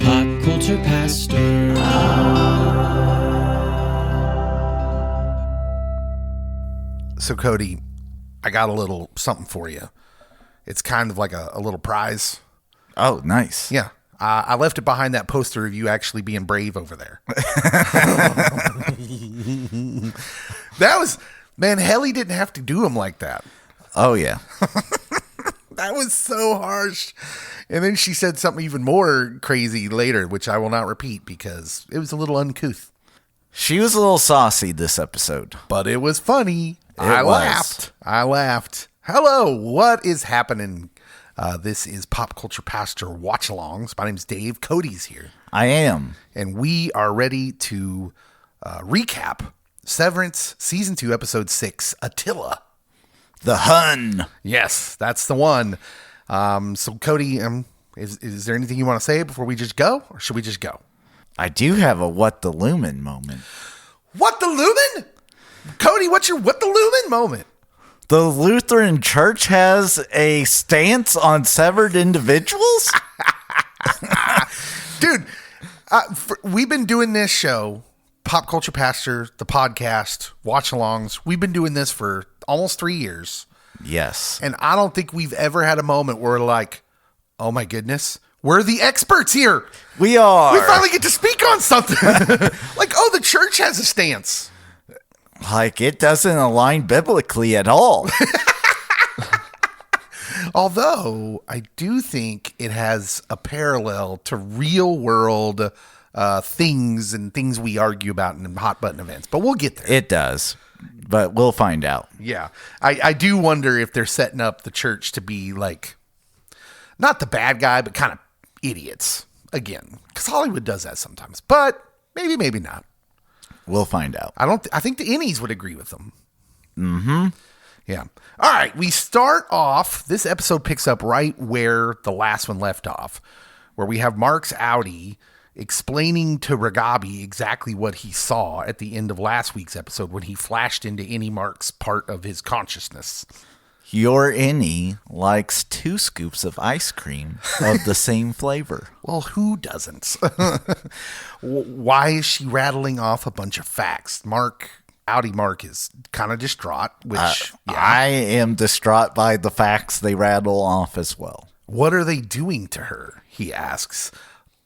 Pop Culture Pastor. So, Cody, I got a little something for you. It's kind of like a little prize. Oh, nice. Yeah. I left it behind that poster of you actually being brave over there. That was, man, Helly didn't have to do him like that. Oh, yeah. That was so harsh. And then she said something even more crazy later, which I will not repeat because it was a little uncouth. She was a little saucy this episode. But it was funny. I was. laughed. Hello, what is happening? This is Pop Culture Pastor Watch-Alongs. My name's Dave. Cody's here. I am. And we are ready to recap Severance Season 2, Episode 6, Attila. The Hun. Yes, that's the one. So, Cody, is there anything you want to say before we just go? Or should we just go? I do have a What the Lumen moment. What the Lumen? Cody, what's your What the Lumen moment? The Lutheran Church has a stance on severed individuals? Dude, we've been doing this show, Pop Culture Pastor, the podcast, Watch-Alongs. We've been doing this for almost 3 years. Yes. And I don't think we've ever had a moment where we're like, oh my goodness, we're the experts here. We are. We finally get to speak on something. Like, oh, the church has a stance. Like, it doesn't align biblically at all. Although, I do think it has a parallel to real world things and things we argue about in hot button events. But we'll get there. It does. But we'll find out. Yeah. I do wonder if they're setting up the church to be like, not the bad guy, but kind of idiots. Again, because Hollywood does that sometimes. But maybe not. We'll find out. I think the innies would agree with them. Mm-hmm. Yeah. All right. We start off. This episode picks up right where the last one left off, where we have Mark's Audi explaining to Ragabi exactly what he saw at the end of last week's episode when he flashed into Innie Mark's part of his consciousness. Your Innie likes 2 scoops of ice cream of the same flavor. Well, who doesn't? Why is she rattling off a bunch of facts? Audi Mark is kind of distraught, which I am distraught by the facts they rattle off as well. What are they doing to her? He asks.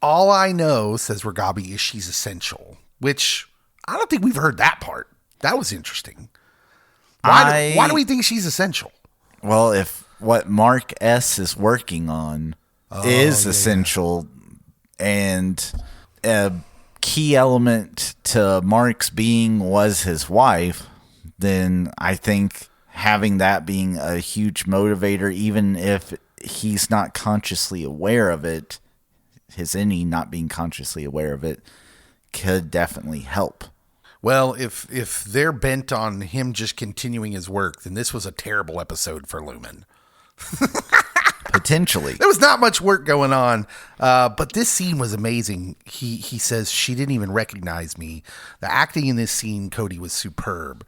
All I know, says Ragabi, is she's essential, which I don't think we've heard that part. That was interesting. Why do we think she's essential? Well, if what Mark S. is working on is essential and a key element to Mark's being was his wife, then I think having that being a huge motivator, even if he's not consciously aware of it, his Innie not being consciously aware of it, could definitely help. Well, if they're bent on him just continuing his work, then this was a terrible episode for Lumon. Potentially. There was not much work going on, but this scene was amazing. He says, she didn't even recognize me. The acting in this scene, Cody, was superb.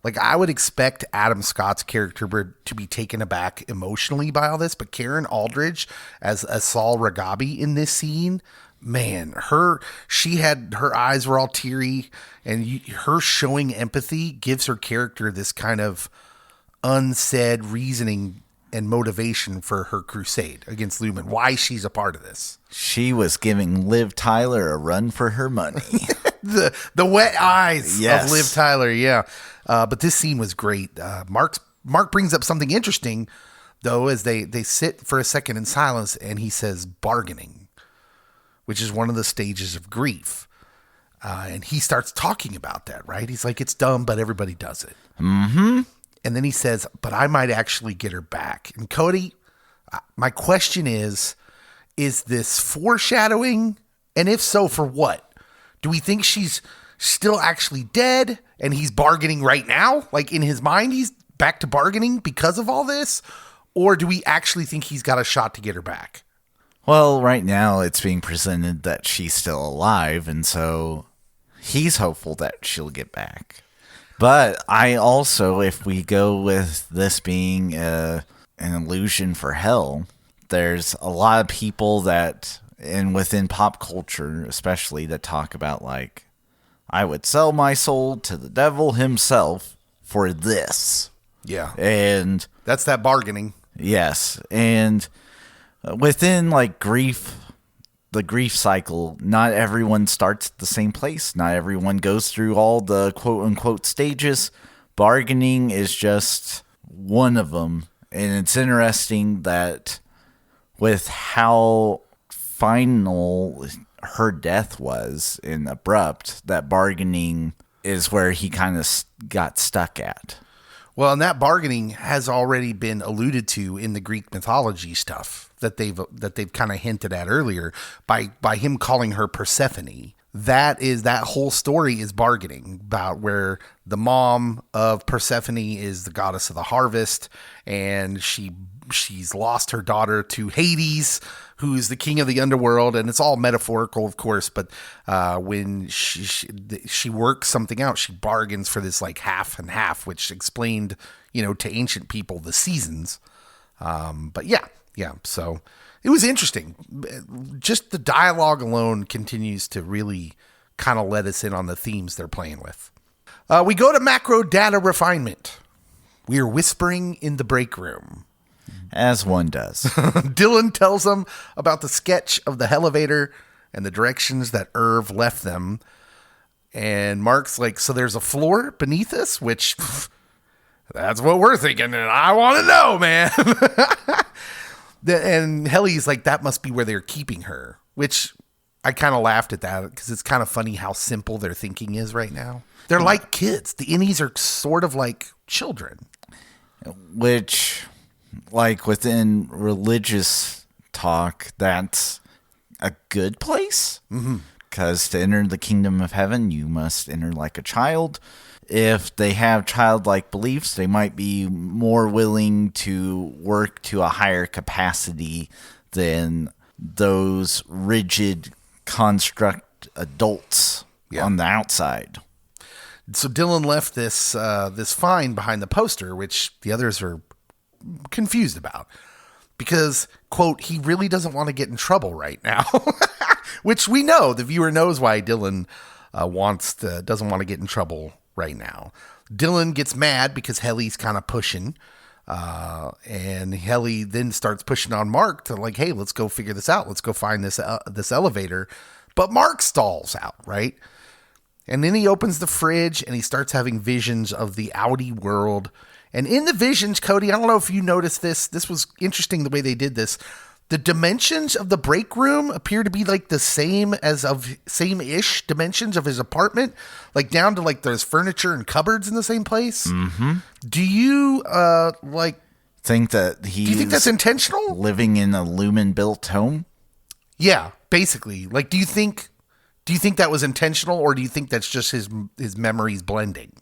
Like, I would expect Adam Scott's character to be taken aback emotionally by all this, but Karen Aldridge as Saul Ragabi in this scene, man, her eyes were all teary, and her showing empathy gives her character this kind of unsaid reasoning and motivation for her crusade against Lumon, why she's a part of this. She was giving Liv Tyler a run for her money. the wet eyes yes. of Liv Tyler, yeah. But this scene was great. Mark brings up something interesting, though, as they sit for a second in silence, and he says bargaining, which is one of the stages of grief. And he starts talking about that, right? He's like, it's dumb, but everybody does it. Mm-hmm. And then he says, but I might actually get her back. And Cody, my question is this foreshadowing? And if so, for what? Do we think she's still actually dead and he's bargaining right now? Like, in his mind, he's back to bargaining because of all this? Or do we actually think he's got a shot to get her back? Well, right now it's being presented that she's still alive, and so he's hopeful that she'll get back. But I also, if we go with this being an illusion for hell, there's a lot of people that and within pop culture, especially, that talk about like, I would sell my soul to the devil himself for this. Yeah. And That's that bargaining. yes. And within like grief, the grief cycle, not everyone starts at the same place. Not everyone goes through all the quote unquote stages. Bargaining is just one of them. And it's interesting that with how final her death was and abrupt, that bargaining is where he kind of got stuck at. Well, and that bargaining has already been alluded to in the Greek mythology stuff that they've kind of hinted at earlier by him calling her Persephone. That whole story is bargaining about where the mom of Persephone is the goddess of the harvest, and she's lost her daughter to Hades, who's the king of the underworld, and it's all metaphorical, of course. But when she works something out, she bargains for this like half and half, which explained, to ancient people the seasons. But yeah. So it was interesting. Just the dialogue alone continues to really kind of let us in on the themes they're playing with. We go to macro data refinement. We are whispering in the break room. As one does. Dylan tells them about the sketch of the elevator and the directions that Irv left them. And Mark's like, so there's a floor beneath us? Which, that's what we're thinking. And I want to know, man. And Helly's like, that must be where they're keeping her. Which I kind of laughed at that because it's kind of funny how simple their thinking is right now. They're like kids. The innies are sort of like children. Which, like within religious talk, that's a good place. Because to enter the kingdom of heaven, you must enter like a child. If they have childlike beliefs, they might be more willing to work to a higher capacity than those rigid construct adults on the outside. So Dylan left this find behind the poster, which the others are confused about, because, quote, he really doesn't want to get in trouble right now, which we know the viewer knows why Dylan doesn't want to get in trouble right now. Dylan gets mad because Helly's kind of pushing, and Helly then starts pushing on Mark to like, hey, let's go figure this out. Let's go find this elevator. But Mark stalls out, right? And then he opens the fridge and he starts having visions of the outie world. And in the visions, Cody, I don't know if you noticed this. This was interesting the way they did this. The dimensions of the break room appear to be like the same-ish dimensions of his apartment, like down to like there's furniture and cupboards in the same place. Mm-hmm. Do you think that do you think that's intentional? Living in a Lumon built home? Yeah, basically. Like, do you think that was intentional, or do you think that's just his memories blending?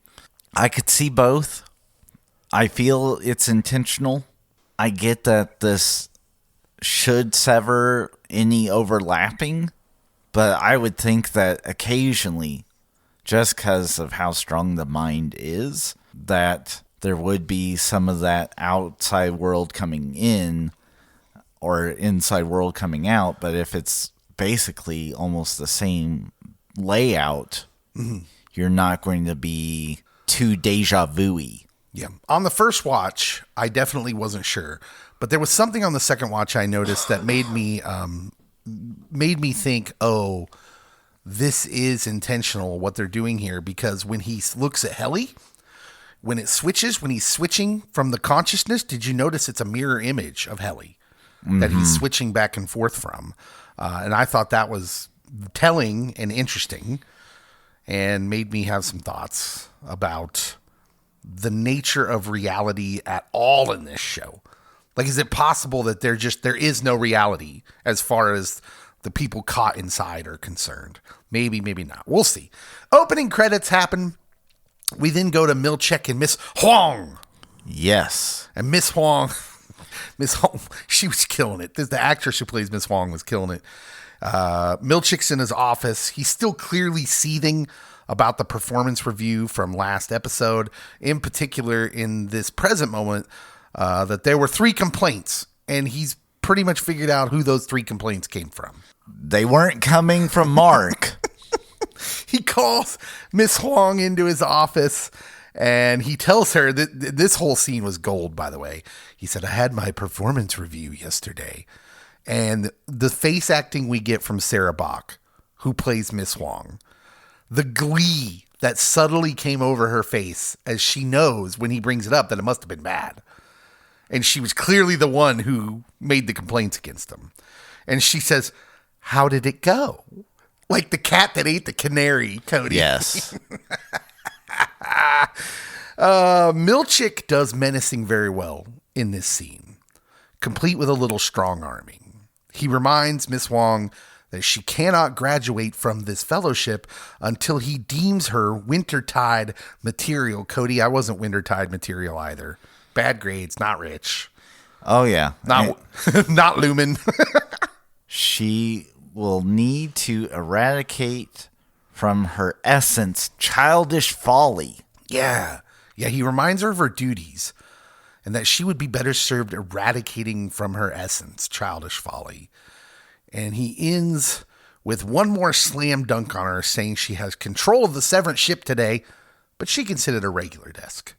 I could see both. I feel it's intentional. I get that this should sever any overlapping, but I would think that occasionally, just because of how strong the mind is, that there would be some of that outside world coming in or inside world coming out. But if it's basically almost the same layout, you're not going to be too deja vu-y. Yeah. On the first watch, I definitely wasn't sure, but there was something on the second watch I noticed that made me think, oh, this is intentional what they're doing here, because when he looks at Helly, when he's switching from the consciousness, did you notice it's a mirror image of Helly that he's switching back and forth from? And I thought that was telling and interesting and made me have some thoughts about the nature of reality at all in this show. Like, is it possible that there is no reality as far as the people caught inside are concerned? Maybe, maybe not. We'll see. Opening credits happen. We then go to Milchek and Miss Huang. Yes. And Miss Huang, she was killing it. The actress who plays Miss Huang was killing it. Milchek's in his office. He's still clearly seething about the performance review from last episode. In particular, in this present moment, that there were 3 complaints, and he's pretty much figured out who those 3 complaints came from. They weren't coming from Mark. He calls Miss Huang into his office and he tells her that this whole scene was gold, by the way. He said, I had my performance review yesterday. And the face acting we get from Sarah Bach, who plays Miss Huang, the glee that subtly came over her face as she knows when he brings it up that it must have been bad. And she was clearly the one who made the complaints against him. And she says, how did it go? Like the cat that ate the canary, Cody. Yes. Milchick does menacing very well in this scene, complete with a little strong arming. He reminds Miss Huang that she cannot graduate from this fellowship until he deems her wintertide material. Cody, I wasn't wintertide material either. Bad grades, not rich. Oh, yeah. Not Lumon. She will need to eradicate from her essence childish folly. Yeah. Yeah, he reminds her of her duties and that she would be better served eradicating from her essence childish folly. And he ends with one more slam dunk on her, saying she has control of the Severance ship today, but she can sit at a regular desk.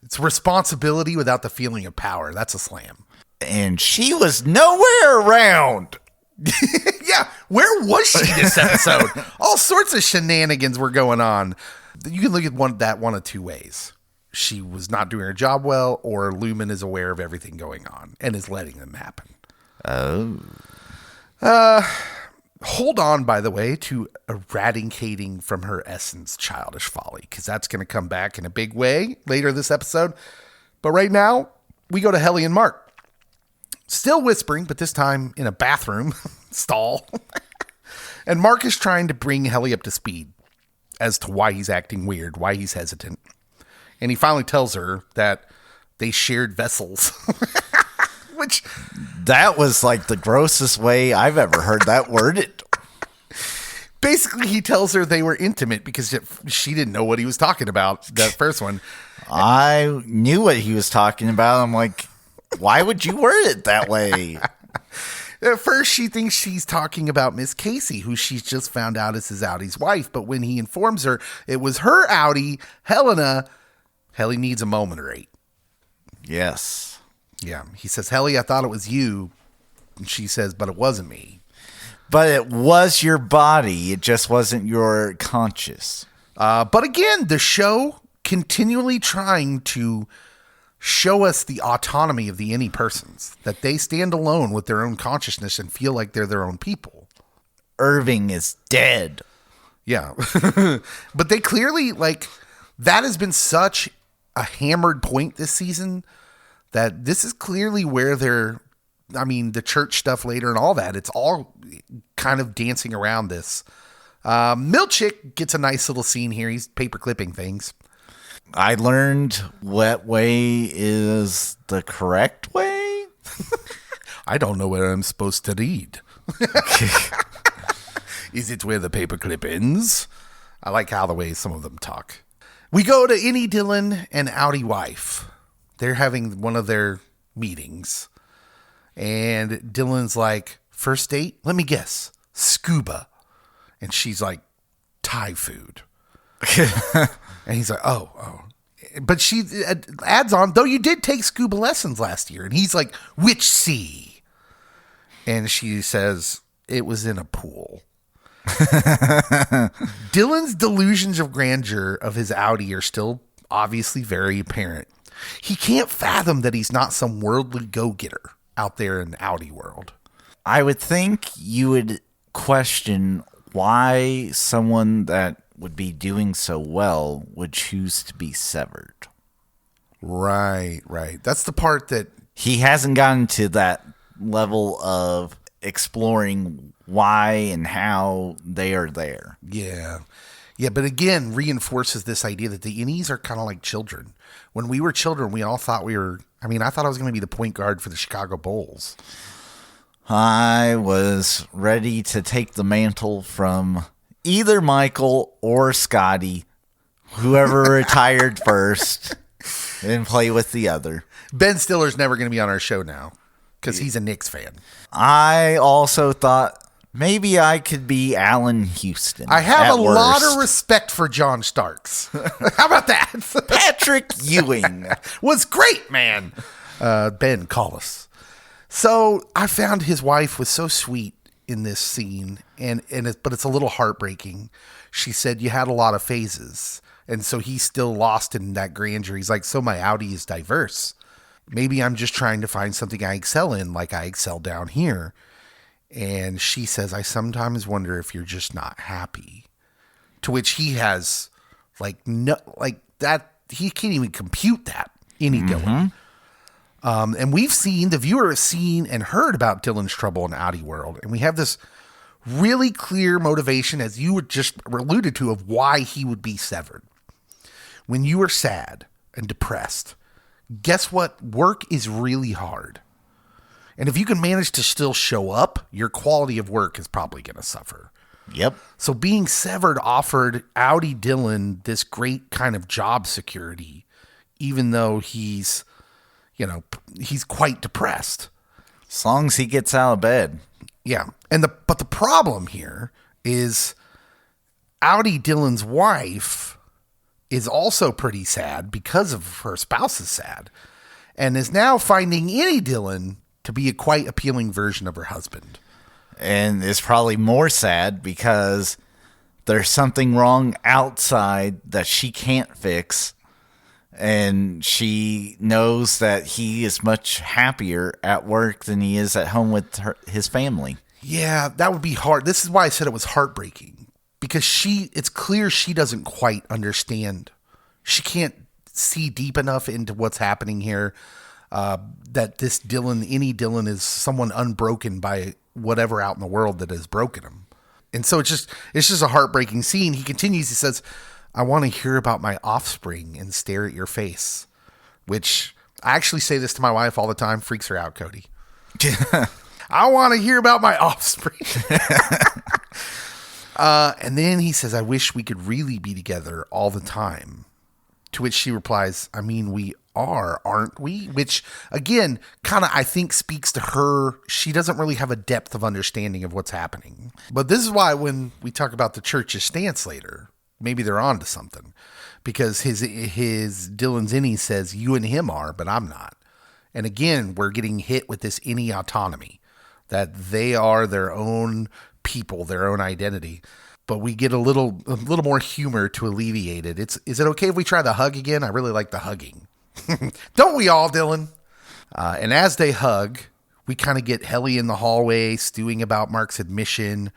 It's responsibility without the feeling of power. That's a slam. And she was nowhere around. Yeah, where was she this episode? All sorts of shenanigans were going on. You can look at that one of 2 ways. She was not doing her job well, or Lumon is aware of everything going on and is letting them happen. Oh. Hold on, by the way, to eradicating from her essence childish folly, because that's going to come back in a big way later this episode. But right now, we go to Helly and Mark. Still whispering, but this time in a bathroom stall. And Mark is trying to bring Helly up to speed as to why he's acting weird, why he's hesitant. And he finally tells her that they shared vessels. Which, that was like the grossest way I've ever heard that worded. Basically, he tells her they were intimate because she didn't know what he was talking about, that first one. I knew what he was talking about. I'm like, why would you word it that way? At first, she thinks she's talking about Miss Casey, who she's just found out is his Audie's wife. But when he informs her it was her Audie, Helena, Helly needs a moment or 8. Yes. Yeah. He says, Helly, I thought it was you. And she says, but it wasn't me. But it was your body. It just wasn't your conscious. But again, the show continually trying to show us the autonomy of the any persons, that they stand alone with their own consciousness and feel like they're their own people. Irving is dead. Yeah. But they clearly, like, that has been such a hammered point this season that this is clearly where the church stuff later and all that, it's all kind of dancing around this. Milchick gets a nice little scene here. He's paper clipping things. I learned what way is the correct way. I don't know where I'm supposed to read. Is it where the paperclip ends? I like how the way some of them talk. We go to Innie Dillon and Audie wife. They're having one of their meetings. And Dillon's like, first date? Let me guess. Scuba. And she's like, Thai food. And he's like, oh. But she adds on, though you did take scuba lessons last year. And he's like, which sea? And she says, it was in a pool. Dillon's delusions of grandeur of his Audie are still obviously very apparent. He can't fathom that he's not some worldly go-getter out there in Audie world. I would think you would question why someone that would be doing so well would choose to be severed. Right. That's the part that he hasn't gotten to that level of exploring why and how they are there. Yeah, but again, reinforces this idea that the innies are kind of like children. When we were children, we all thought I thought I was going to be the point guard for the Chicago Bulls. I was ready to take the mantle from either Michael or Scotty, whoever retired first, and play with the other. Ben Stiller's never going to be on our show now because he's a Knicks fan. I also thought maybe I could be Allen Houston. I have a lot worst. of respect for John Starks. How about that? Patrick Ewing was great, man. Ben Collis. So I found his wife was so sweet in this scene, but it's a little heartbreaking. She said you had a lot of phases, and so he's still lost in that grandeur. He's like, so my Audi is diverse. Maybe I'm just trying to find something I excel in, like I excel down here. And she says, I sometimes wonder if you're just not happy. To which he has he can't even compute that, any Dylan. And the viewer has seen and heard about Dylan's trouble in Audi world. And we have this really clear motivation, as you would just alluded to, of why he would be severed. When you are sad and depressed, guess what? Work is really hard. And if you can manage to still show up, your quality of work is probably going to suffer. Yep. So being severed offered Audi Dylan this great kind of job security, even though he's quite depressed. As long as he gets out of bed. Yeah. But the problem here is Audi Dylan's wife is also pretty sad because of her spouse is sad, and is now finding any Dylan to be a quite appealing version of her husband. And is probably more sad because there's something wrong outside that she can't fix. And she knows that he is much happier at work than he is at home with his family. Yeah, that would be hard. This is why I said it was heartbreaking. Because it's clear she doesn't quite understand. She can't see deep enough into what's happening here. That this Dylan, any Dylan, is someone unbroken by whatever out in the world that has broken him. And so it's just a heartbreaking scene. He continues, he says, I want to hear about my offspring and stare at your face, which I actually say this to my wife all the time. Freaks her out, Cody. I want to hear about my offspring. And then he says, I wish we could really be together all the time. To which she replies, I mean, we are, aren't we? Which, again, kind of, I think, speaks to her. She doesn't really have a depth of understanding of what's happening. But this is why when we talk about the church's stance later, maybe they're on to something. Because his Dylan's innie says, you and him are, but I'm not. And again, we're getting hit with this innie autonomy. That they are their own people, their own identity. But we get a little more humor to alleviate it. Is it okay if we try the hug again? I really like the hugging. Don't we all, Dylan? And as they hug, we kind of get Helly in the hallway stewing about Mark's admission.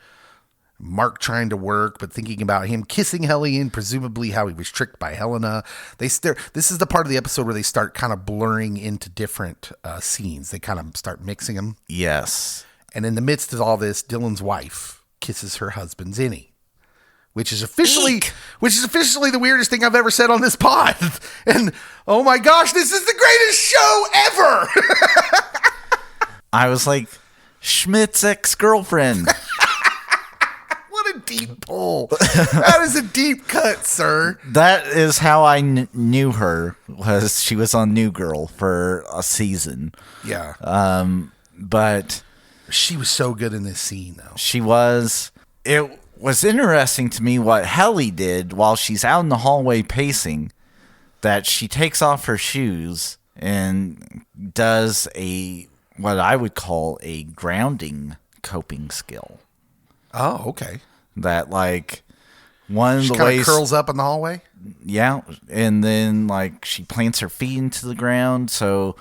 Mark trying to work, but thinking about him kissing Helly and presumably how he was tricked by Helena. This is the part of the episode where they start kind of blurring into different scenes. They kind of start mixing them. Yes. And in the midst of all this, Dylan's wife kisses her husband's innie, which is officially the weirdest thing I've ever said on this pod. And oh my gosh, this is the greatest show ever. I was like, Schmidt's ex-girlfriend. What a deep pull. That is a deep cut, sir. That is how I knew her, was she was on New Girl for a season. Yeah. But she was so good in this scene, though. She was. It was interesting to me what Helly did while she's out in the hallway pacing, that she takes off her shoes and does what I would call a grounding coping skill. Oh, okay. That one of she the kind ways of curls up in the hallway. Yeah, and then she plants her feet into the ground, so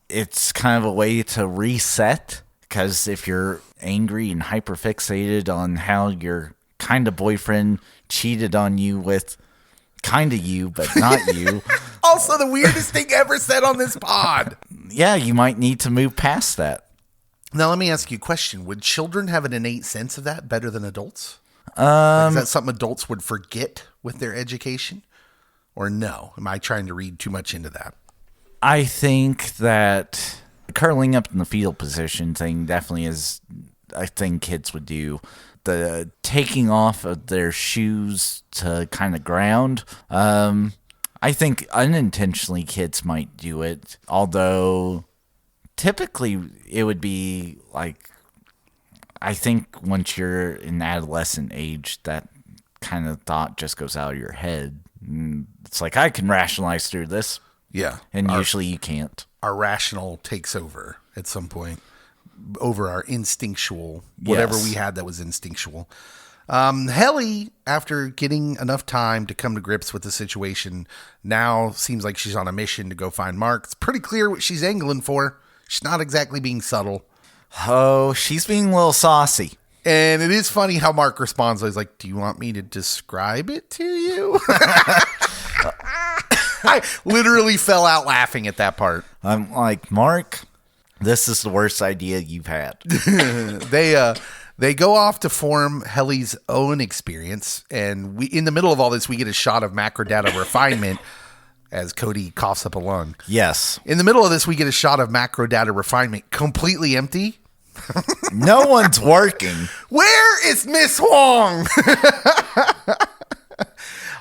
it's kind of a way to reset. Because if you're angry and hyperfixated on how your kind of boyfriend cheated on you with kind of you, but not you. Also, the weirdest thing ever said on this pod. Yeah, you might need to move past that. Now, let me ask you a question. Would children have an innate sense of that better than adults? Is that something adults would forget with their education? Or no? Am I trying to read too much into that? I think that curling up in the fetal position thing definitely is a thing kids would do. The taking off of their shoes to kind of ground. I think unintentionally kids might do it, although typically it would be like, I think once you're in adolescent age, that kind of thought just goes out of your head. It's like, I can rationalize through this. Yeah. And usually you can't. Our rational takes over at some point, over our instinctual, whatever we had that was instinctual. Helly, after getting enough time to come to grips with the situation, now seems like she's on a mission to go find Mark. It's pretty clear what she's angling for. She's not exactly being subtle. Oh, she's being a little saucy. And it is funny how Mark responds. He's like, do you want me to describe it to you? I literally fell out laughing at that part. I'm like, Mark, this is the worst idea you've had. They go off to form Helly's own experience. And in the middle of all this, we get a shot of macro data refinement as Cody coughs up a lung. Yes. In the middle of this, we get a shot of macro data refinement completely empty. No one's working. Where is Miss Huang?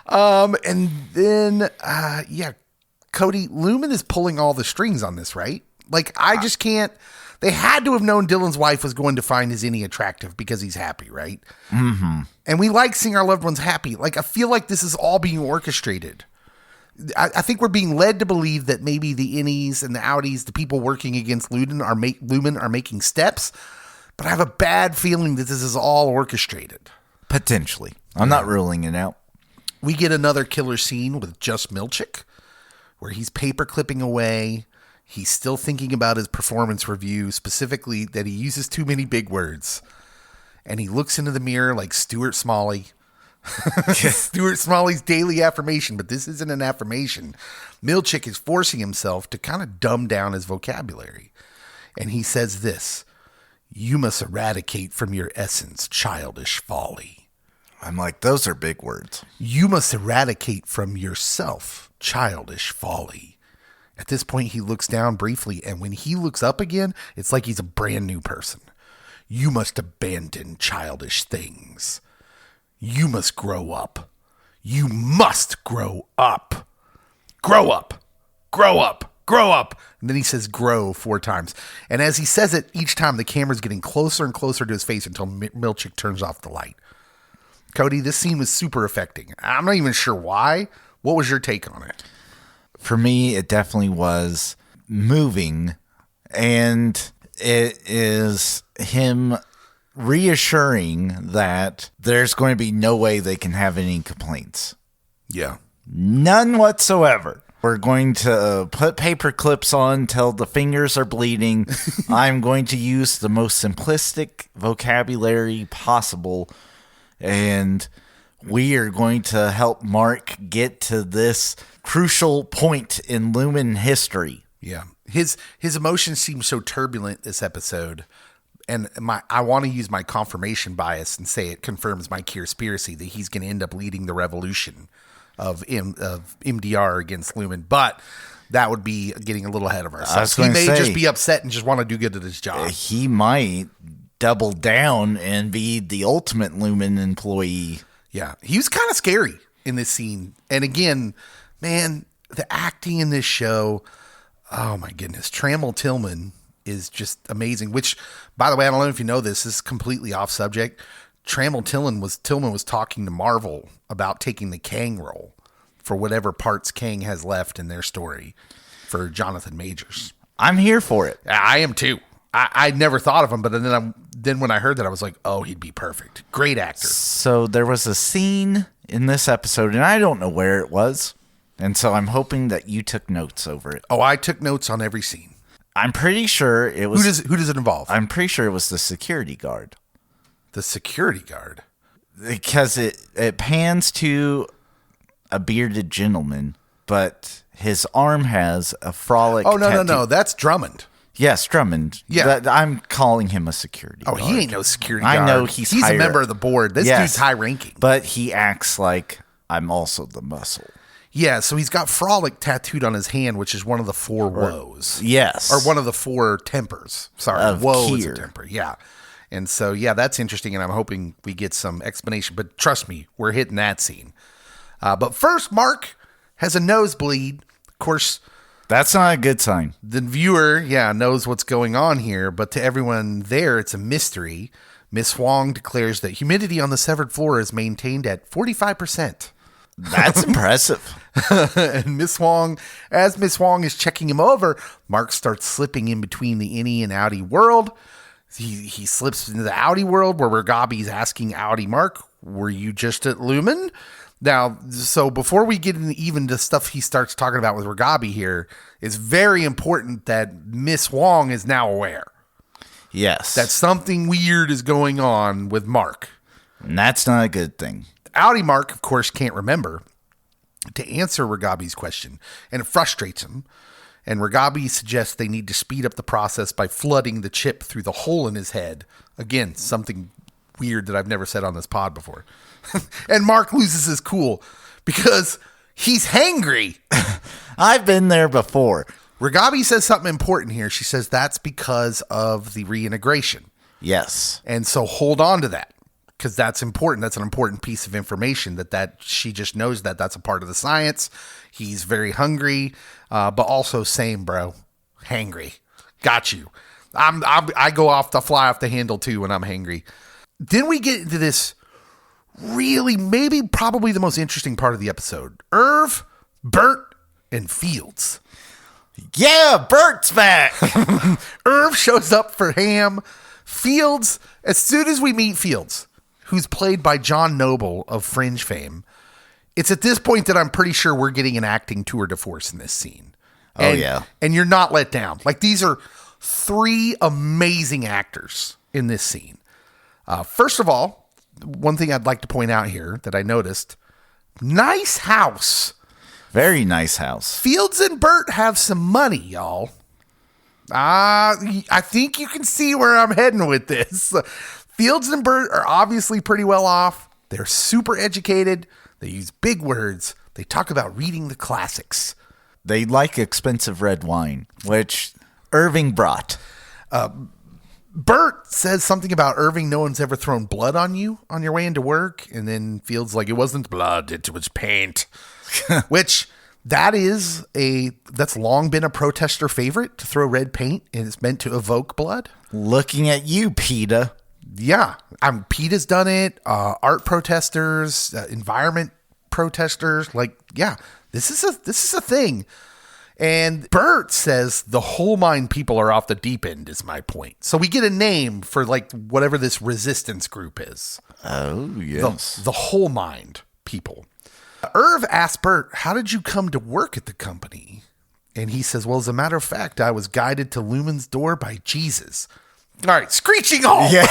And then, Cody, Lumon is pulling all the strings on this, right? Like, I just can't. They had to have known Dylan's wife was going to find his innie attractive because he's happy, right? Mm-hmm. And we like seeing our loved ones happy. Like, I feel like this is all being orchestrated. I think we're being led to believe that maybe the innies and the outies, the people working against Lumon are making steps. But I have a bad feeling that this is all orchestrated. Potentially. I'm not ruling it out. We get another killer scene with just Milchick, where he's paper clipping away. He's still thinking about his performance review, specifically that he uses too many big words. And he looks into the mirror like Stuart Smalley. Stuart Smalley's daily affirmation, but this isn't an affirmation. Milchick is forcing himself to kind of dumb down his vocabulary. And he says this: you must eradicate from your essence childish folly. I'm like, those are big words. You must eradicate from yourself childish folly. At this point, he looks down briefly, and when he looks up again, it's like he's a brand new person. You must abandon childish things. You must grow up. You must grow up. Grow up. Grow up. Grow up. And then he says grow 4 times. And as he says it, each time the camera's getting closer and closer to his face until Milchick turns off the light. Cody, this scene was super affecting. I'm not even sure why. What was your take on it? For me, it definitely was moving. And it is him reassuring that there's going to be no way they can have any complaints. Yeah. None whatsoever. We're going to put paper clips on till the fingers are bleeding. I'm going to use the most simplistic vocabulary possible. And we are going to help Mark get to this crucial point in Lumon history. Yeah. His emotions seem so turbulent this episode. And I want to use my confirmation bias and say it confirms my conspiracy that he's going to end up leading the revolution of MDR against Lumon. But that would be getting a little ahead of ourselves. He may just be upset and just want to do good at his job. He might double down and be the ultimate Lumon employee. Yeah. He was kind of scary in this scene. And again, man, the acting in this show, oh my goodness. Trammell Tillman is just amazing, which, by the way, I don't know if you know this is completely off subject. Trammell Tillman was talking to Marvel about taking the Kang role for whatever parts Kang has left in their story for Jonathan Majors. I'm here for it. I am too. I never thought of him, but then when I heard that, I was like, oh, he'd be perfect. Great actor. So there was a scene in this episode, and I don't know where it was, and so I'm hoping that you took notes over it. Oh, I took notes on every scene. I'm pretty sure it was... Who does it involve? I'm pretty sure it was the security guard. The security guard? Because it pans to a bearded gentleman, but his arm has a frolic tattoo. No. That's Drummond. Yes, Drummond. Yeah. I'm calling him a security guard. He ain't no security guard. I know he's a member of the board. This dude's high ranking. But he acts like I'm also the muscle. Yeah, so he's got frolic tattooed on his hand, which is one of the 4 woes. Yes. Or one of the 4 tempers. Sorry, of woe is Kier. a temper. Yeah. And so, yeah, that's interesting, and I'm hoping we get some explanation. But trust me, we're hitting that scene. But first, Mark has a nosebleed. Of course, That's not a good sign. The viewer, knows what's going on here, but to everyone there, it's a mystery. Miss Huang declares that humidity on the severed floor is maintained at 45%. That's impressive. And Miss Huang, as Miss Huang is checking him over, Mark starts slipping in between the innie and outie world. He slips into the outie world where Ragabi's asking outie Mark, were you just at Lumon? Now, so before we get into even the stuff he starts talking about with Ragabi here, it's very important that Miss Huang is now aware. Yes. That something weird is going on with Mark. And that's not a good thing. Outie Mark, of course, can't remember to answer Ragabi's question, and it frustrates him. And Ragabi suggests they need to speed up the process by flooding the chip through the hole in his head. Again, something weird that I've never said on this pod before. And Mark loses his cool because he's hangry. I've been there before. Ragabi says something important here. She says that's because of the reintegration. Yes. And so hold on to that because that's important. That's an important piece of information that she just knows that that's a part of the science. He's very hungry, but also same, bro. Hangry. Got you. I go off the fly off the handle too when I'm hangry. Then we get into this really, probably the most interesting part of the episode. Irv, Bert, and Fields. Yeah, Bert's back. Irv shows up for Ham. Fields, as soon as we meet Fields, who's played by John Noble of Fringe fame, it's at this point that I'm pretty sure we're getting an acting tour de force in this scene. Yeah. And you're not let down. Like, these are 3 amazing actors in this scene. First of all, one thing I'd like to point out here that I noticed, nice house. Very nice house. Fields and Bert have some money, y'all. I think you can see where I'm heading with this. Fields and Bert are obviously pretty well off. They're super educated. They use big words. They talk about reading the classics. They like expensive red wine, which Irving brought. Bert says something about Irving, no one's ever thrown blood on you on your way into work. And then Fields like, it wasn't blood, it was paint. Which that's long been a protester favorite to throw red paint, and it's meant to evoke blood. Looking at you, PETA. Yeah, PETA's done it. Art protesters, environment protesters, this is a thing. And Bert says the whole mind people are off the deep end is my point. So we get a name for whatever this resistance group is. Oh, yes. The whole mind people. Irv asked Bert, how did you come to work at the company? And he says, well, as a matter of fact, I was guided to Lumon's door by Jesus. All right, screeching halt. Yeah.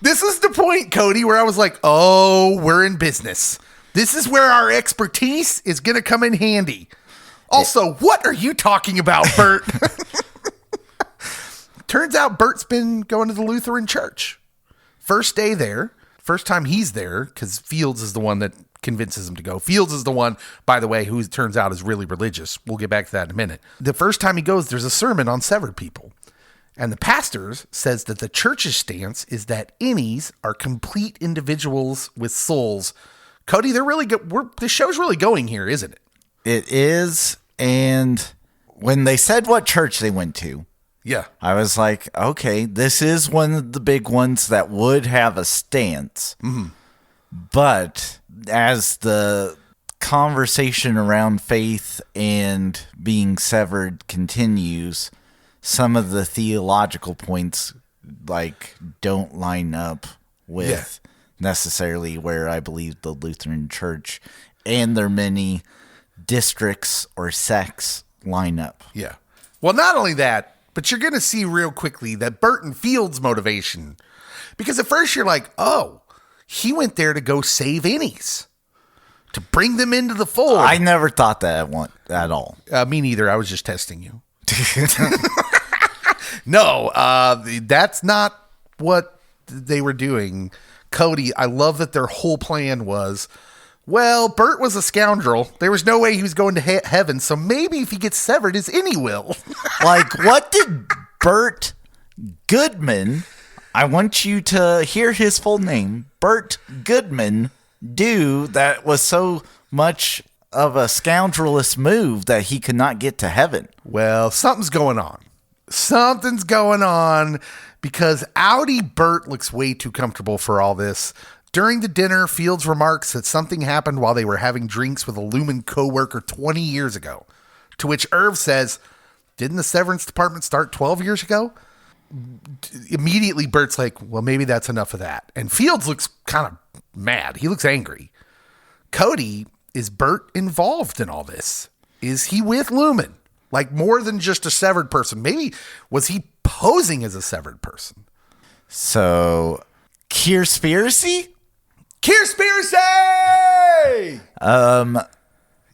This is the point, Cody, where I was like, oh, we're in business. This is where our expertise is going to come in handy. Also, what are you talking about, Bert? Turns out Bert's been going to the Lutheran church. First day there. First time he's there, because Fields is the one that convinces him to go. Fields is the one, by the way, who turns out is really religious. We'll get back to that in a minute. The first time he goes, there's a sermon on severed people. And the pastor says that the church's stance is that innies are complete individuals with souls. Cody, they're really good. The show's really going here, isn't it? It is. And when they said what church they went to, yeah, I was like, okay, this is one of the big ones that would have a stance. Mm-hmm. But as the conversation around faith and being severed continues, some of the theological points don't line up with necessarily where I believe the Lutheran Church and their many districts or sects line up. Yeah. Well, not only that, but you're going to see real quickly that Bert and Fields' motivation, because at first you're like, oh, he went there to go save innies, to bring them into the fold. I never thought that at all. Me neither. I was just testing you. No, that's not what they were doing. Cody, I love that their whole plan was, well, Bert was a scoundrel. There was no way he was going to heaven, so maybe if he gets severed, his innie will. What did Bert Goodman, I want you to hear his full name, Bert Goodman, do that was so much of a scoundrelous move that he could not get to heaven. Well, something's going on. Something's going on because Audi Bert looks way too comfortable for all this. During the dinner, Fields remarks that something happened while they were having drinks with a Lumon coworker 20 years ago. To which Irv says, didn't the Severance department start 12 years ago? Immediately, Bert's like, well, maybe that's enough of that. And Fields looks kind of mad. He looks angry. Cody, is Bert involved in all this? Is he with Lumon? Like more than just a severed person? Maybe was he posing as a severed person? So, Kearspiracy? Kearspiracy!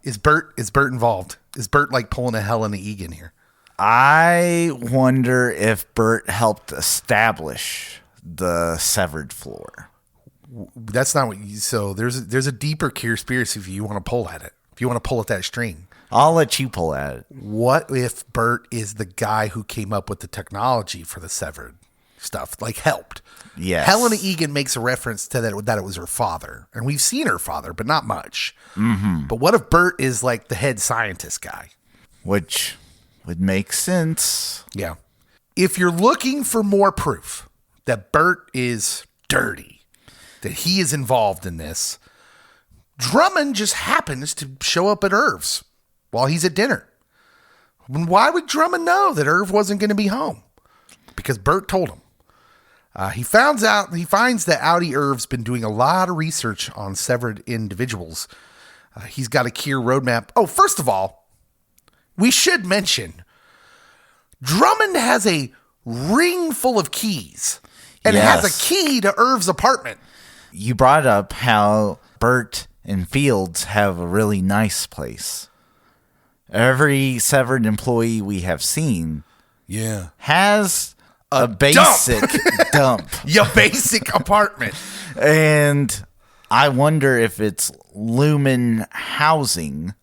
Is Bert involved? Is Bert like pulling a Helena Egan here? I wonder if Bert helped establish the severed floor. That's not what you. So there's a deeper Kearspiracy if you want to pull at it. If you want to pull at that string, I'll let you pull at it. What if Bert is the guy who came up with the technology for the severed stuff? Like helped. Yes. Helena Egan makes a reference to that it was her father, and we've seen her father, but not much. Mm-hmm. But what if Bert is like the head scientist guy? Which would make sense. Yeah. If you're looking for more proof that Bert is dirty, that he is involved in this, Drummond just happens to show up at Irv's while he's at dinner. Why would Drummond know that Irv wasn't going to be home? Because Bert told him. He finds that Audi Irv's been doing a lot of research on severed individuals. He's got a clear roadmap. Oh, first of all, we should mention Drummond has a ring full of keys and has a key to Irv's apartment. You brought up how Bert and Fields have a really nice place. Every severed employee we have seen has a basic dump. Your basic apartment. And I wonder if it's Lumon housing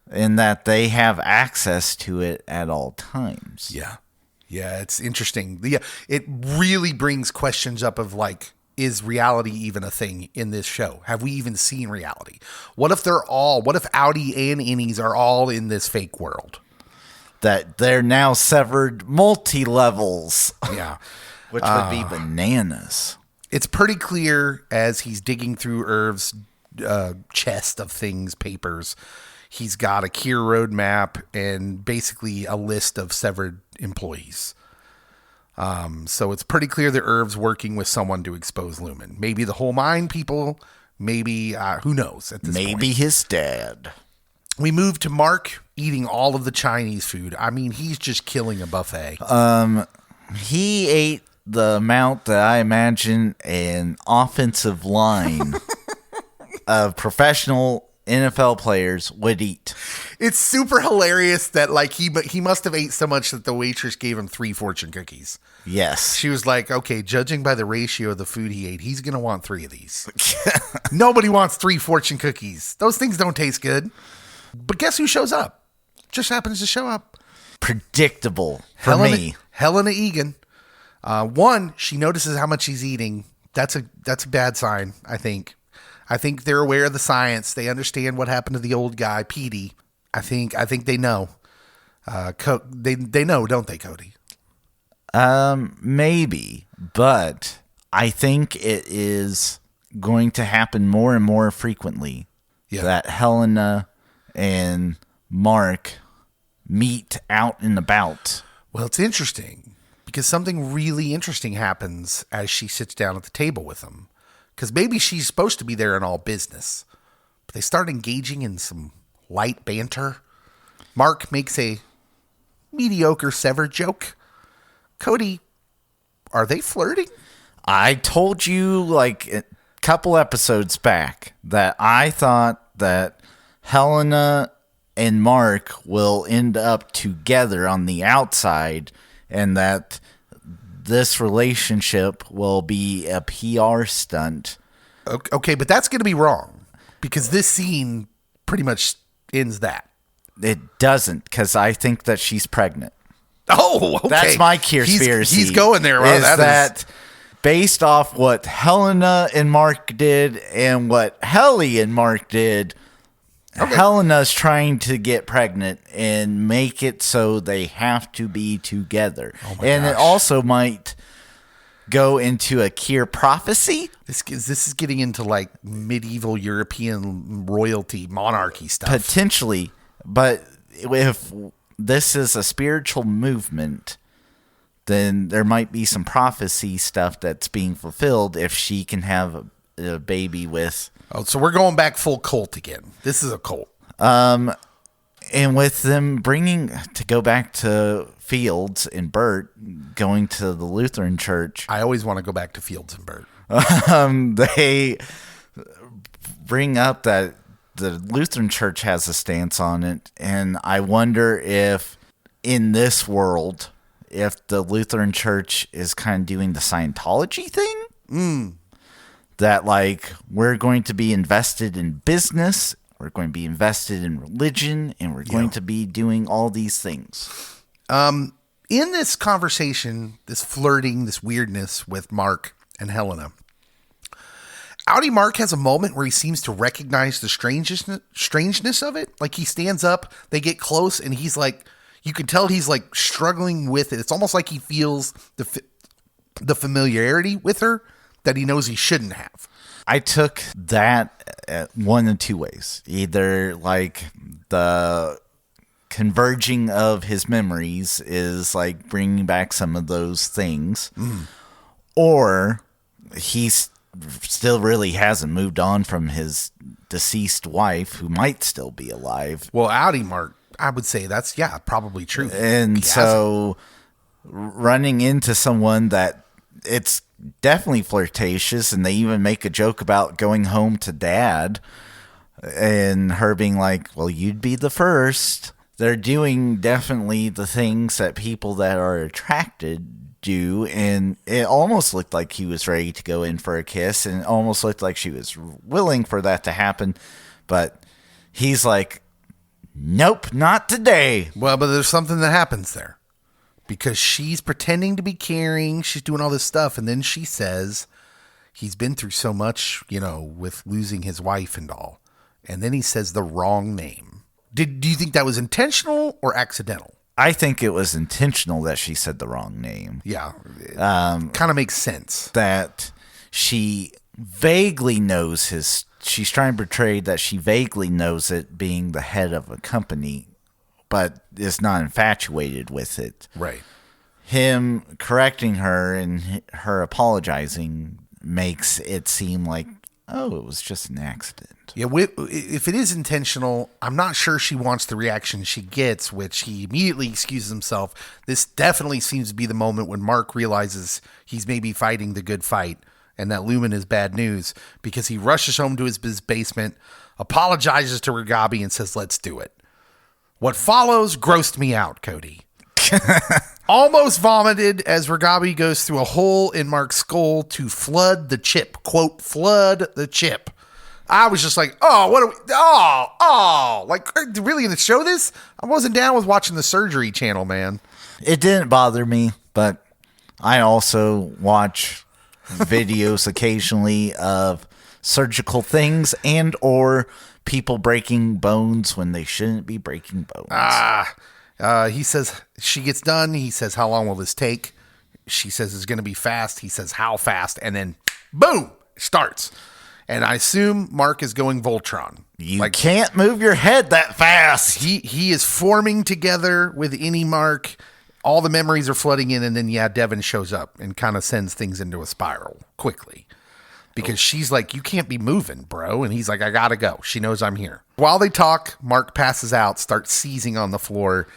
and that they have access to it at all times. Yeah. Yeah, it's interesting. It really brings questions up of like, is reality even a thing in this show? Have we even seen reality? What if Audi and Innies are all in this fake world? That they're now severed multi-levels. Yeah. Which would be bananas. It's pretty clear as he's digging through Irv's chest of things, papers. He's got a Kier roadmap and basically a list of severed employees. So it's pretty clear that Irv's working with someone to expose Lumon. Maybe the whole mine people. Maybe, who knows at this point. Maybe his dad. We move to Mark eating all of the Chinese food. I mean, he's just killing a buffet. He ate the amount that I imagine an offensive line of professional NFL players would eat. It's super hilarious that like he must have ate so much that the waitress gave him 3 fortune cookies. Yes. She was like, okay, judging by the ratio of the food he ate, he's going to want 3 of these. Nobody wants 3 fortune cookies. Those things don't taste good. But guess who shows up? Just happens to show up. Predictable for me. Helena Egan. One, she notices how much he's eating. That's a bad sign, I think. I think they're aware of the science. They understand what happened to the old guy, Petey. I think they know. They know, don't they, Cody? Maybe, but I think it is going to happen more and more frequently that Helena and Mark meet out and about. Well, it's interesting because something really interesting happens as she sits down at the table with them. Because maybe she's supposed to be there in all business, but they start engaging in some light banter. Mark makes a mediocre sever joke. Cody, are they flirting? I told you like a couple episodes back that I thought that Helena and Mark will end up together on the outside and that this relationship will be a PR stunt. Okay, but that's going to be wrong because this scene pretty much ends that. It doesn't, because I think that she's pregnant. Oh, okay. That's my conspiracy. He's going there. Well, that based off what Helena and Mark did and what Helly and Mark did, Helena's trying to get pregnant and make it so they have to be together. Oh my and gosh. it also might go into a Kier prophecy. This is getting into like medieval European royalty, monarchy stuff. Potentially. But if this is a spiritual movement, then there might be some prophecy stuff that's being fulfilled if she can have a baby with... Oh, so we're going back full cult again. This is a cult. And with them to go back to Fields and Bert going to the Lutheran church, I always want to go back to Fields and Bert. they bring up that the Lutheran church has a stance on it. And I wonder if in this world, if the Lutheran church is kind of doing the Scientology thing. That like we're going to be invested in business, we're going to be invested in religion, and we're going to be doing all these things. In this conversation, this flirting, this weirdness with Mark and Helena, Audi Mark has a moment where he seems to recognize the strangeness of it. Like he stands up, they get close, and he's like, you can tell he's like struggling with it. It's almost like he feels the familiarity with her that he knows he shouldn't have. I took that one of two ways. Either like the converging of his memories is like bringing back some of those things, or he still really hasn't moved on from his deceased wife who might still be alive. Well, Audi Mark, I would say that's, probably true. And so running into someone that it's definitely flirtatious, and they even make a joke about going home to dad and her being like, well, you'd be the first. They're doing definitely the things that people that are attracted do, and it almost looked like he was ready to go in for a kiss, and it almost looked like she was willing for that to happen, but he's like, nope, not today. Well, but there's something that happens there. Because she's pretending to be caring, she's doing all this stuff, and then she says he's been through so much, with losing his wife and all. And then he says the wrong name. Do you think that was intentional or accidental? I think it was intentional that she said the wrong name. Yeah. Kind of makes sense. That she vaguely knows she's trying to portray that she vaguely knows it being the head of a company, but is not infatuated with it. Right. Him correcting her and her apologizing makes it seem like, oh, it was just an accident. Yeah, if it is intentional, I'm not sure she wants the reaction she gets, which he immediately excuses himself. This definitely seems to be the moment when Mark realizes he's maybe fighting the good fight and that Lumon is bad news, because he rushes home to his basement, apologizes to Ragabi, and says, let's do it. What follows grossed me out, Cody. Almost vomited as Ragabi goes through a hole in Mark's skull to flood the chip. Quote, flood the chip. I was just like, oh, what are we, like, really going to show this? I wasn't down with watching the surgery channel, man. It didn't bother me, but I also watch videos occasionally of surgical things and or people breaking bones when they shouldn't be breaking bones. He says she gets done. He says, how long will this take? She says it's going to be fast. He says, how fast? And then boom, starts. And I assume Mark is going Voltron. You can't move your head that fast. He is forming together with any Mark. All the memories are flooding in. And then, Devin shows up and kind of sends things into a spiral quickly. Because she's like, you can't be moving, bro. And he's like, I gotta go. She knows I'm here. While they talk, Mark passes out, starts seizing on the floor.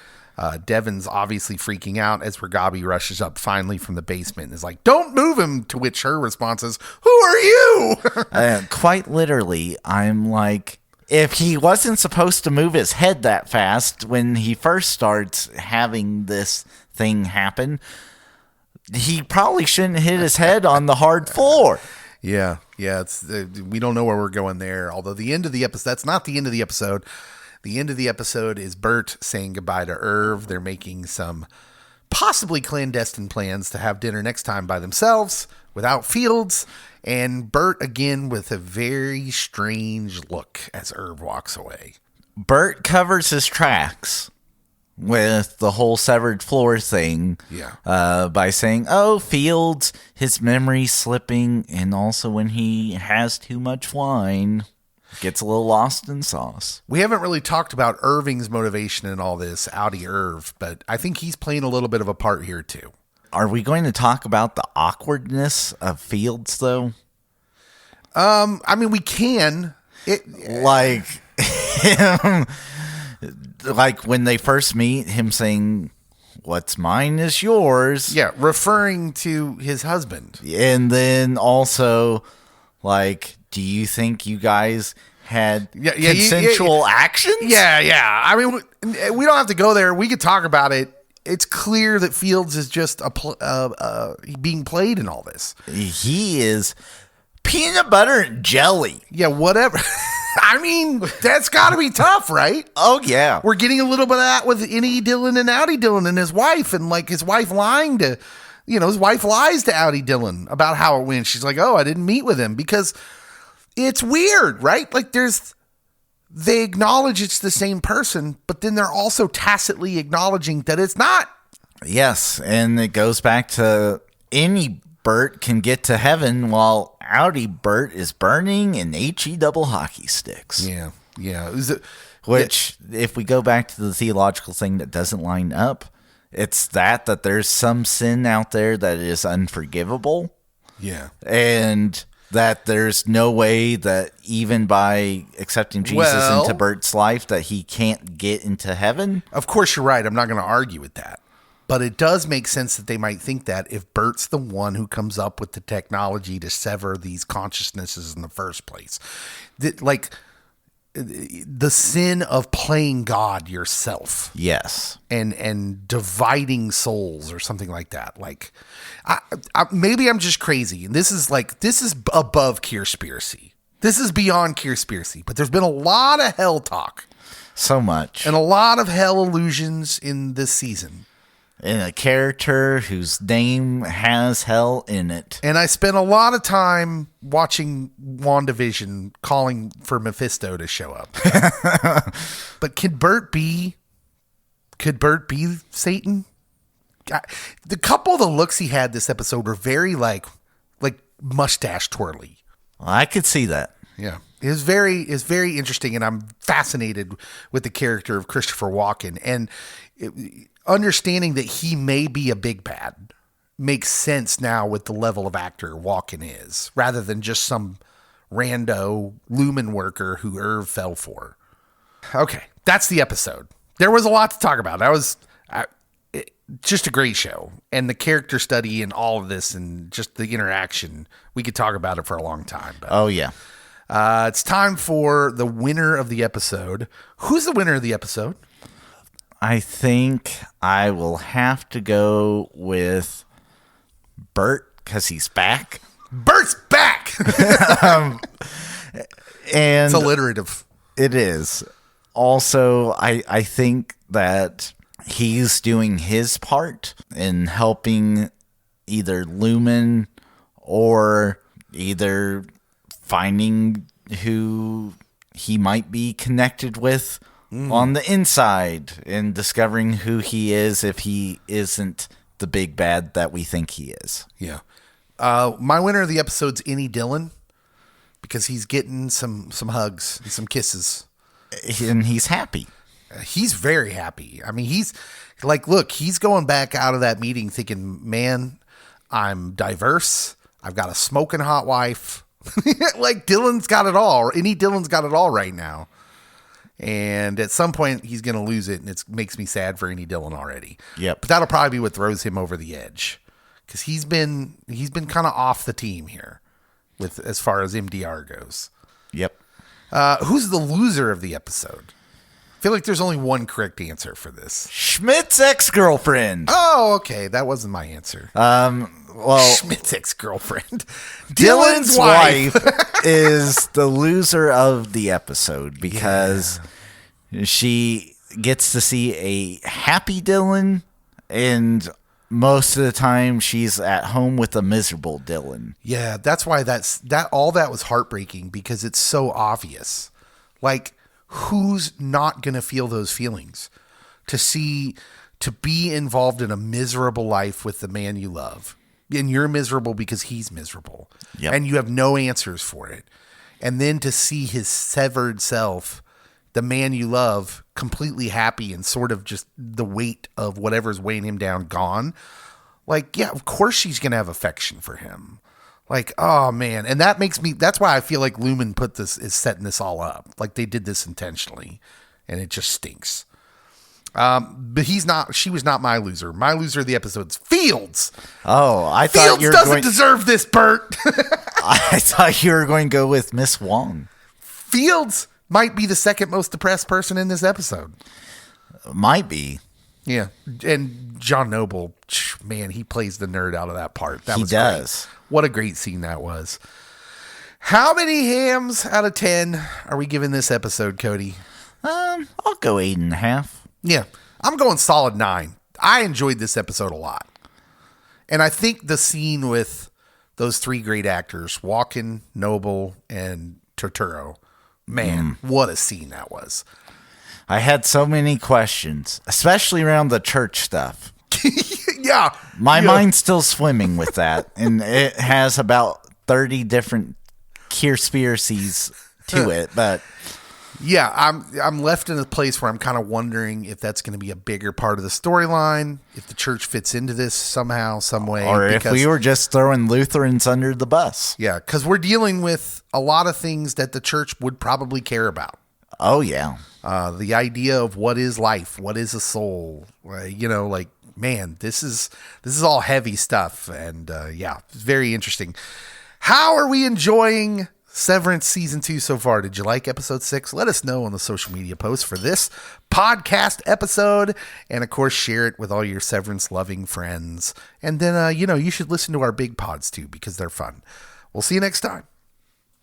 Devin's obviously freaking out as Ragabi rushes up finally from the basement and is like, don't move him. To which her response is, who are you? Quite literally, I'm like, if he wasn't supposed to move his head that fast when he first starts having this thing happen, he probably shouldn't hit his head on the hard floor. Yeah. It's we don't know where we're going there. Although the end of the episode, that's not the end of the episode. The end of the episode is Bert saying goodbye to Irv. They're making some possibly clandestine plans to have dinner next time by themselves without Fields. And Bert again with a very strange look as Irv walks away. Bert covers his tracks with the whole severed floor thing. Yeah. By saying, oh, Fields, his memory slipping, and also when he has too much wine, gets a little lost in sauce. We haven't really talked about Irving's motivation in all this, Audi Irv, but I think he's playing a little bit of a part here too. Are we going to talk about the awkwardness of Fields, though? I mean, we can. Like him, like when they first meet, him saying, "What's mine is yours." Yeah, referring to his husband. And then also, like, do you think you guys had consensual action? Yeah. I mean, we don't have to go there. We could talk about it. It's clear that Fields is just being played in all this. He is peanut butter and jelly. Yeah, whatever. I mean, that's got to be tough, right? Oh, yeah. We're getting a little bit of that with Innie Dillon and Outie Dillon and his wife, and like his wife lying to, his wife lies to Outie Dillon about how it went. She's like, oh, I didn't meet with him because it's weird, right? Like they acknowledge it's the same person, but then they're also tacitly acknowledging that it's not. Yes, and it goes back to any Bert can get to heaven while Outie Bert is burning in HE double hockey sticks. Yeah. Which, if we go back to the theological thing that doesn't line up, it's that there's some sin out there that is unforgivable. Yeah. And that there's no way that even by accepting Jesus into Bert's life that he can't get into heaven. Of course you're right. I'm not going to argue with that. But it does make sense that they might think that if Bert's the one who comes up with the technology to sever these consciousnesses in the first place. Like the sin of playing God yourself. Yes. And dividing souls or something like that. Like maybe I'm just crazy. And this is above Kearspiracy. This is beyond Kearspiracy. But there's been a lot of hell talk. So much. And a lot of hell illusions in this season. And a character whose name has hell in it. And I spent a lot of time watching WandaVision calling for Mephisto to show up. But could Bert be Satan? The couple of the looks he had this episode were very like mustache twirly. Well, I could see that. Yeah. It's very interesting, and I'm fascinated with the character of Christopher Walken. And understanding that he may be a big bad makes sense now with the level of actor Walken is, rather than just some rando Lumon worker who Irv fell for. Okay, that's the episode. There was a lot to talk about. That was just a great show. And the character study and all of this and just the interaction, we could talk about it for a long time. But, oh, yeah. It's time for the winner of the episode. Who's the winner of the episode? I think I will have to go with Bert because he's back. Bert's back! And it's alliterative. It is. Also, I think that he's doing his part in helping either Lumon or either finding who he might be connected with on the inside and discovering who he is if he isn't the big bad that we think he is. Yeah. My winner of the episode's Innie Dillon because he's getting some hugs and some kisses. And he's happy. He's very happy. I mean, he's like, look, he's going back out of that meeting thinking, man, I'm diverse. I've got a smoking hot wife. Like Dillon's got it all. Innie Dillon's got it all right now. And at some point he's going to lose it. And it makes me sad for Innie Dillon already. Yep. But that'll probably be what throws him over the edge. Cause he's been kind of off the team here with, as far as MDR goes. Yep. Who's the loser of the episode? I feel like there's only one correct answer for this. Schmidt's ex-girlfriend. Oh, okay. That wasn't my answer. Well, Schmidt's ex-girlfriend. Dillon's wife is the loser of the episode because she gets to see a happy Dillon, and most of the time she's at home with a miserable Dillon. Yeah, that's why all that was heartbreaking because it's so obvious. Like, who's not going to feel those feelings? To be involved in a miserable life with the man you love, and you're miserable because he's miserable, and you have no answers for it. And then to see his severed self, the man you love, completely happy and sort of just the weight of whatever's weighing him down gone. Like, yeah, of course she's going to have affection for him. Like, oh man. And that's why I feel like Lumon is setting this all up. Like they did this intentionally and it just stinks. But she was not my loser. My loser of the episode's Fields. Oh, I thought Fields you were doesn't deserve this, Bert. I thought you were going to go with Miss Wong. Fields might be the second most depressed person in this episode. Might be. Yeah. And John Noble, man, he plays the nerd out of that part. He does. Great. What a great scene that was. How many hams out of 10 are we giving this episode, Cody? I'll go 8.5. Yeah. I'm going solid 9. I enjoyed this episode a lot. And I think the scene with those 3 great actors, Walken, Noble, and Turturro, man, what a scene that was. I had so many questions, especially around the church stuff. Yeah. My mind's still swimming with that. And it has about 30 different conspiracies to it. But yeah, I'm left in a place where I'm kind of wondering if that's going to be a bigger part of the storyline, if the church fits into this somehow, some way. Or if we were just throwing Lutherans under the bus. Yeah, because we're dealing with a lot of things that the church would probably care about. Oh, yeah. The idea of what is life, what is a soul, like, man, this is all heavy stuff. And yeah, it's very interesting. How are we enjoying Severance Season 2 so far? Did you like Episode 6? Let us know on the social media posts for this podcast episode. And, of course, share it with all your Severance-loving friends. And then, you should listen to our big pods, too, because they're fun. We'll see you next time.